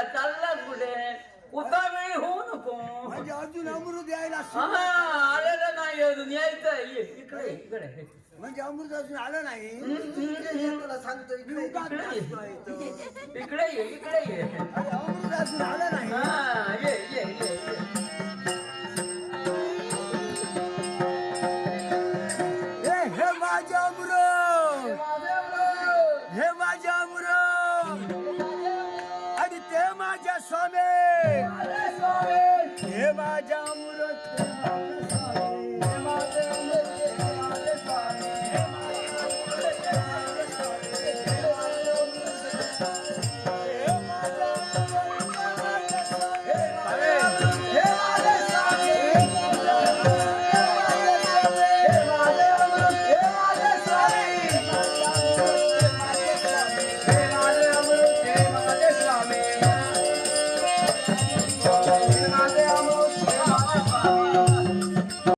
चाललाच कुठे उतावेळी होऊ नको म्हणजे अजून अमृत यायला आलेलं नाही अजून यायचं इकडे इकडे म्हणजे अमृत अजून आलं नाही तुला सांगतो इकडे इकडे ये इकडे ये अमृत अजून आलं नाही ये ये ये हे माझे अमृत हे माझे अमृत आणि ते माझ्या स्वामी